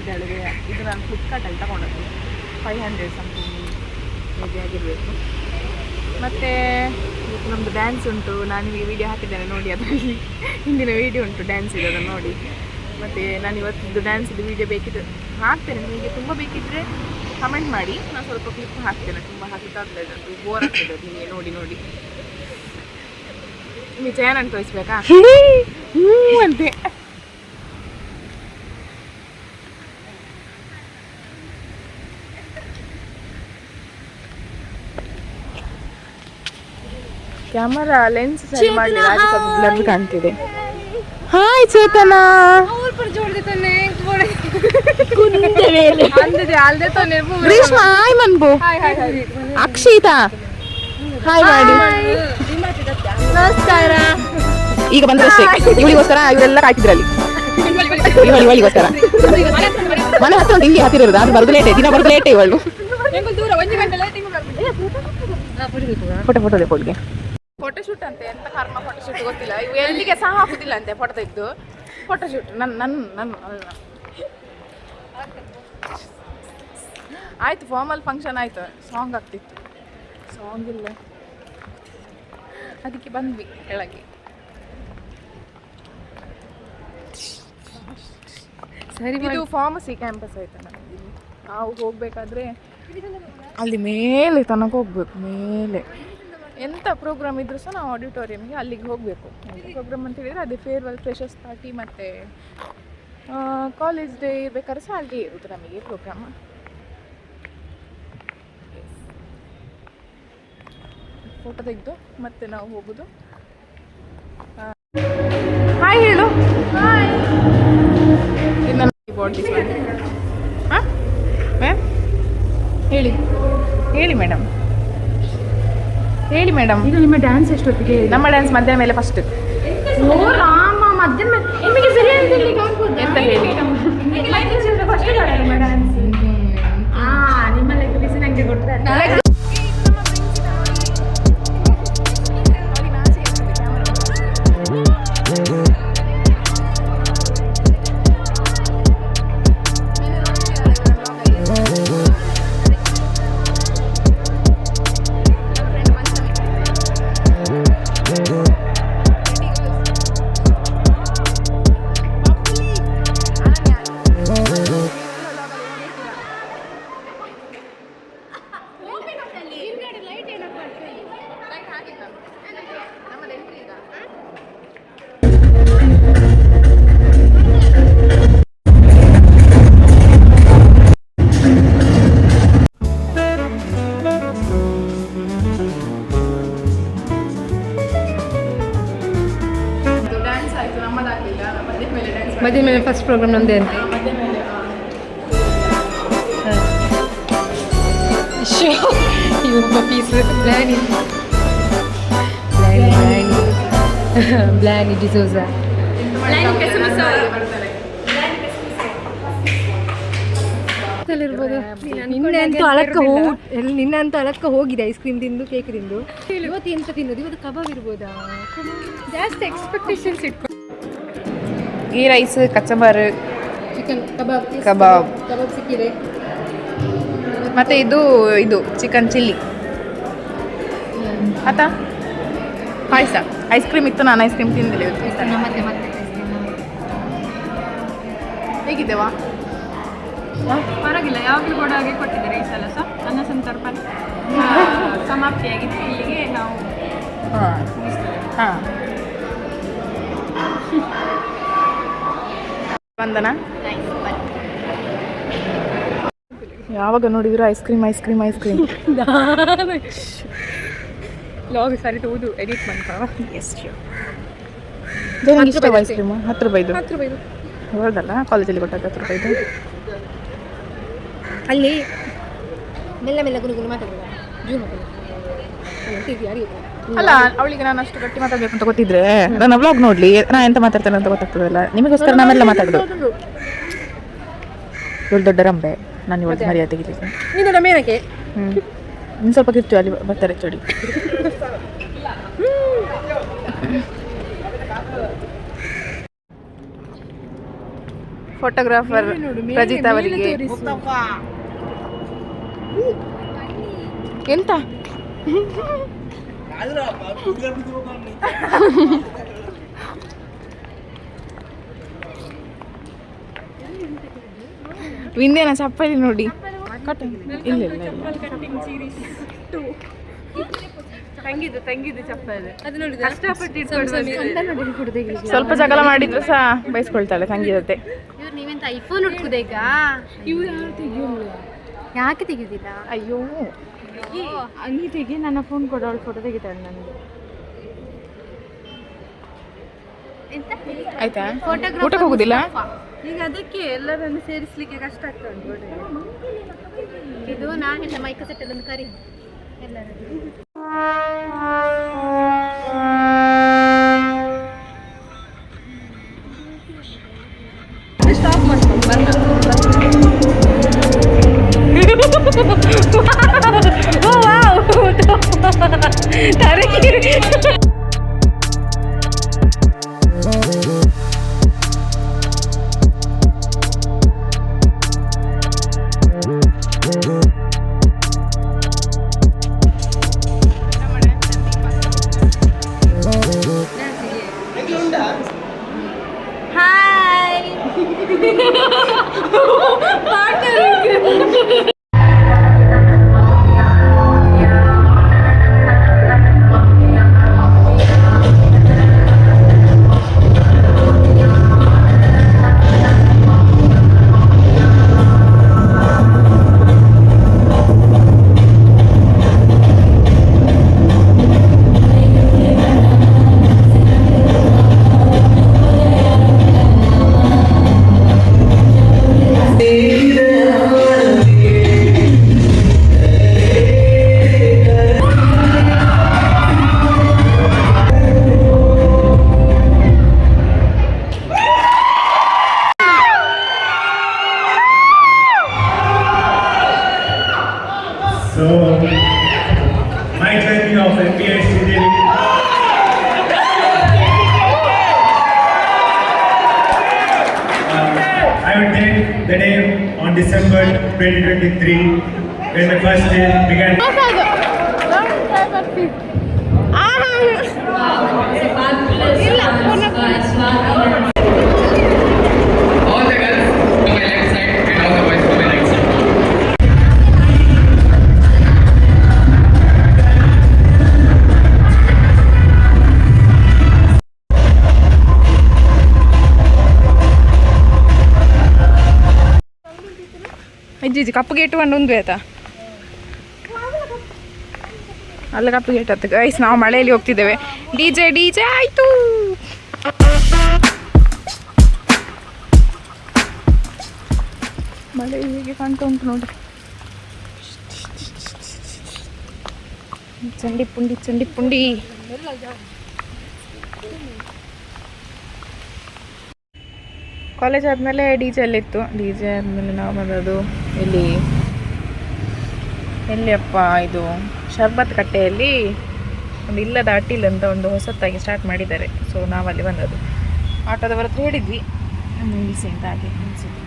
ಹಾಕಿದ್ದಾಳೆ. ಇದು ನಾನು ಫ್ಲಿಪ್ಕಾರ್ಟಲ್ಲಿ ತಗೊಂಡದ್ದು 500 ಸಮಥಿಂಗ್ ಹೇಗೆ ಆಗಿರಬೇಕು. ಮತ್ತು ನಮ್ಮದು ಡ್ಯಾನ್ಸ್ ಉಂಟು, ನಾನು ನಿಮಗೆ ವೀಡಿಯೋ ಹಾಕಿದ್ದೇನೆ ನೋಡಿ, ಅದರಲ್ಲಿ ಹಿಂದಿನ ವೀಡಿಯೋ ಉಂಟು ಡ್ಯಾನ್ಸ್ ಇದೆ, ಅದನ್ನು ನೋಡಿ. ಮತ್ತು ನಾನು ಇವತ್ತಿದ್ದು ಡ್ಯಾನ್ಸಿದ್ದು ವೀಡಿಯೋ ಬೇಕಿದ್ರೆ ಹಾಕ್ತೇನೆ, ನಿಮಗೆ ತುಂಬ ಬೇಕಿದ್ದರೆ ಕಮೆಂಟ್ ಮಾಡಿ, ನಾನು ಸ್ವಲ್ಪ ಕ್ಲಿಪ್ ಹಾಕ್ತೇನೆ. ತುಂಬ ಹಾಕಿದ್ದಾಗಲೇ ಅದು ಬೋರ್ ಆಗ್ತದೆ ನಿಮಗೆ ನೋಡಿ ನೋಡಿ. ನಿಮಗೆ ಚಯನನ್ನು ತೋರಿಸ್ಬೇಕಾ ಅಂತೆ. ಕ್ಯಾಮರಾ ಲೆನ್ಸ್ ಸರಿ ಮಾಡಿ ಅದು ಸ್ವಲ್ಪ ಬ್ಲರ್ ಕಾಣ್ತಿದೆ. ಹಾಯ್ ಚೇತನ, ಗ್ರೀಷ್ಮ ಹಾಯ್ ಮನ್ಬು, ಅಕ್ಷಿತಾ ಹಾಯ್ ಮಾಡಿ. ನಮಸ್ಕಾರ. ಈಗ ಬಂದಷ್ಟೇ ಇವಳಿಗೋಸ್ಕರ ಇವರೆಲ್ಲ ಕಾಯ್ತಿದ್ರಲ್ಲಿ, ಇವಳಿಗೋಸ್ಕರ ಮನೆ ಹತ್ರ ಒಂದು ಹಿಂಗೆ ಹತ್ತಿರೋದು, ಅದು ಬರೋದು ಲೇಟೆ, ದಿನ ಬರೋದು ಲೇಟೆ. ಇವಳು ಫೋಟೋ ಫೋಟೋಗೆ ಫೋಟೋಶೂಟ್ ಅಂತೆ, ಎಂತ ಕರ್ಮ ಫೋಟೋಶೂಟ್ ಗೊತ್ತಿಲ್ಲ, ಇವು ಎಲ್ಲಿಗೆ ಸಹ ಹಾಕುದಿಲ್ಲ ಅಂತೆ ಫೋಟೋ ತೆಗೆದು. ಫೋಟೋಶೂಟ್ ನನ್ನ ಆಯ್ತು, ಫಾರ್ಮಲ್ ಫಂಕ್ಷನ್ ಆಯ್ತು, ಸಾಂಗ್ ಆಗ್ತಿತ್ತು, ಸಾಂಗ್ ಇಲ್ಲ, ಅದಕ್ಕೆ ಬಂದ್ವಿ ಕೆಳಗೆ. ಸರಿ, ಇದು ಫಾರ್ಮಸಿ ಕ್ಯಾಂಪಸ್ ಆಯ್ತು ನಮಗೆ. ನಾವು ಹೋಗ್ಬೇಕಾದ್ರೆ ಅಲ್ಲಿ ಮೇಲೆ ತನಕ ಹೋಗ್ಬೇಕು, ಮೇಲೆ ಎಂಥ ಪ್ರೋಗ್ರಾಮ್ ಇದ್ರೂ ಸಹ ನಾವು ಆಡಿಟೋರಿಯಮ್ಗೆ ಅಲ್ಲಿಗೆ ಹೋಗಬೇಕು. ಪ್ರೋಗ್ರಾಮ್ ಅಂತ ಹೇಳಿದರೆ ಅದೇ ಫೇರ್ವೆಲ್, ಫ್ರೆಷರ್ಸ್ ಪಾರ್ಟಿ ಮತ್ತು ಕಾಲೇಜ್ ಡೇ ಇರ್ಬೇಕಾದ್ರೆ ಸಹ ಅಲ್ಲಿ ಇರುತ್ತೆ ನಮಗೆ ಪ್ರೋಗ್ರಾಮ್. ಫೋಟೋ ತೆಗೆದು ಮತ್ತೆ ನಾವು ಹೋಗೋದು. ಹಾಯ್ ಹೇಳು. ಹಾಯ್. ಹಾಂ ಹೇಳಿ ಹೇಳಿ ಮೇಡಮ್, ಹೇಳಿ ಮೇಡಮ್. ಇದು ನಿಮ್ಮ ಡ್ಯಾನ್ಸ್ ಎಷ್ಟೊತ್ತಿಗೆ? ನಮ್ಮ ಡ್ಯಾನ್ಸ್ ಮಧ್ಯಾಹ್ನ ಮೇಲೆ ಫಸ್ಟ್. ಓ ರಾಮ, ಮಧ್ಯಾಹ್ನ ನಿಮಗೆ ಸರಿ ಎಂತ ಹೇಳಿ ನಿಮ್ಮ ಲೆಕ್ಕ ಬಿಸಿ ನನಗೆ ಕೊಡ್ತಾರೆ. ಮದುವೆ ಮೇಲೆ ಫಸ್ಟ್ ಪ್ರೋಗ್ರಾಮ್ ನಮ್ಮದೇ ಅಂತೆ. ಪೀಸ್ ಬ್ಲಾನಿ ಡಿಸೋಸ ಇರ್ಬೋದು. ನಿನ್ನಂತೂ ಅಳಕ್ಕ ಹೋಗಿದೆ ಐಸ್ ಕ್ರೀಮ್ ತಿಂದು, ಕೇಕ್ ತಿಂದು. ಇವತ್ತು ಎಂತ ತಿನ್ನೋದು? ಇವತ್ತು ಕಬಾಬ್ ಇರ್ಬೋದಾ? ಜಾಸ್ತಿ ಎಕ್ಸ್ಪೆಕ್ಟೇಷನ್ಸ್ ಇಟ್ಕೊಂಡು. ಗೀ ರೈಸ್, ಕಚಂಬರ್, ಚಿಕನ್ ಕಬಾಬ್ ಕಬಾಬ್ ಸಿಕ್ಕಿದೆ. ಮತ್ತು ಇದು ಚಿಕನ್ ಚಿಲ್ಲಿ ಆತಾ. ಪಾಯಸ, ಐಸ್ ಕ್ರೀಮ್ ಇತ್ತು, ನಾನು ಐಸ್ ಕ್ರೀಮ್ ತಿಂದಿಲ್ಲ ಇವತ್ತು. ಮತ್ತೆ ಹೇಗಿದ್ದೇವಾ? ಪರವಾಗಿಲ್ಲ, ಯಾವಾಗಲೂ ಕೂಡ ಹಾಗೆ ಕೊಟ್ಟಿದ್ದಾರೆ ಈ ಸಲ ಸಹ. ಅನ್ನ ಸಂತರ್ಪಣ ಸಮಾಪ್ತಿಯಾಗಿತ್ತು, ಇಲ್ಲಿಗೆ ನಾವು ಹಾಂ ವಂದನಾ. ಯಾವಾಗ ನೋಡಿದ್ರು ice cream ice cream ice cream. Log ಸರಿ ತೋದು ಎಡಿಟ್ ಮಾಡ್ತಾವ. ಎಷ್ಟು ಐಸ್ ಕ್ರೀಮು? 10 ರೂಪಾಯಿದು ಹೊರದಲ್ಲ, ಕಾಲೇಜಲ್ಲಿ ಕೊಟ್ಟಾಗ 10 ರೂಪಾಯಿದು. ಅಲ್ಲಿ ಮೆಲ್ಲ ಮೆಲ್ಲ ಗುನುಗುನು ಮಾತಾಡೋಣ, ಜೂಮ್ ಅಲ್ಲ, ಅವಳಿಗೆ ನಾನು ಅಷ್ಟು ಗಟ್ಟಿ ಮಾತಾಡ್ಬೇಕು ಅಂತ ಗೊತ್ತಿದ್ರೆ ನನ್ನ ವ್ಲಾಗ್ ನೋಡ್ಲಿ, ನಾ ಎಂತ ಮಾತಾಡ್ತೇನೆ ಅಂತ ಗೊತ್ತಾಗ್ತದಲ್ಲ. ನಿಮಗೋಸ್ಕರ ನಾವೆಲ್ಲ ಮಾತಾಡೋದು. ದೊಡ್ಡ ರಂಬೆ, ನಾನು ಇವತ್ತು ಮರ್ಯಾದೆ ತೆಗಿಲಿಕ್ಕೆ. ನೀನು ಮೇನಕ್ಕೆ ಇನ್ನು ಸ್ವಲ್ಪ ಕಿರ್ತೀವಿ, ಅಲ್ಲಿ ಬರ್ತಾರೆ ಚೋಡಿ. ಫೋಟೋಗ್ರಾಫರ್ ಪ್ರಜಿತ್ ಅವರಿಗೆ ಎಂತ ವಿಂಧ್ಯಾನ ಚಪ್ಪಲಿ ನೋಡಿ ಇಲ್ಲ ಇಲ್ಲ ತಂಗಿದ್ದು ಚಪ್ಪಲಿ ಅದು ನೋಡಿ ಕಷ್ಟಪಟ್ಟು ಸ್ವಲ್ಪ ಜಗಳ ಮಾಡಿದ್ರು ಸಹ ಬಯಸ್ಕೊಳ್ತಾಳೆ ತಂಗಿ ಜೊತೆ. ನೀವೆಂತ ಐಫೋನ್ ಹುಡ್ಕುದ ಈಗ? ಯಾಕೆ ತೆಗಿದಿಲ್ಲ? ಅಯ್ಯೋ ನೀ ತೆಗಿ, ನನ್ನ ಫೋನ್ ಕೊಡು, ಅವಳು ಫೋಟೋ ತೆಗಿತಾಳೆ ನನಗೆ. ಆಯ್ತಾ? ಊಟಕ್ಕೆ ಹೋಗುದಿಲ್ಲ ಈಗ? ಅದಕ್ಕೆ ಎಲ್ಲರನ್ನು ಸೇರಿಸ್ಲಿಕ್ಕೆ ಕಷ್ಟ ಆಗ್ತಾ ಉಂಟು. ಇದು ನಾನು ಮೈಕ ಸೆಟ್ ಒಂದು ಕರಿ ಎಲ್ಲರೂ. ಸ್ಟಾಪ್ ಮಾಡ್ಕೊಂಡು So, my journey of MBA engineering. I would take the day on December 2023 when my first day began. All the girls to my left side and all the boys to my right side. ಅಜ್ಜಿ ಕಪ್ಪು gate ಒಂದು ಆಯ್ತಾ? ಅಲ್ಲ ಕಪ್ಪು gate ಹತ್ತು guys, ನಾವು ಮಳೆಯಲ್ಲಿ ಹೋಗ್ತಿದ್ದೇವೆ. DJ DJ ಆಯ್ತು. ಮಳೆ ಹೇಗೆ ಕಾಣ್ತಾ ಉಂಟು ನೋಡಿ. ಚಂಡಿ ಪುಂಡಿ ಚಂಡಿ ಪುಂಡಿ. ಕಾಲೇಜ್ ಆದಮೇಲೆ ಡಿ ಜೆ ಅಲ್ಲಿತ್ತು. ಡಿ ಜೆ ಆದಮೇಲೆ ನಾವು ಬಂದದ್ದು ಎಲ್ಲಿಯಪ್ಪ ಇದು ಶರ್ಬತ್ ಕಟ್ಟೆಯಲ್ಲಿ ಒಂದು ಇಲ್ಲದ ಅಟ್ಟಿಲ್ ಅಂತ ಒಂದು ಹೊಸತ್ತಾಗಿ ಸ್ಟಾರ್ಟ್ ಮಾಡಿದ್ದಾರೆ. ಸೊ ನಾವಲ್ಲಿ ಬಂದದ್ದು. ಆಟೋದವರ ಹತ್ರ ಹೇಳಿದ್ವಿ ನಿಲ್ಲಿಸಿ ಅಂತ, ಹಾಗೆ ನಿಲ್ಲಿಸಿದ್ವಿ.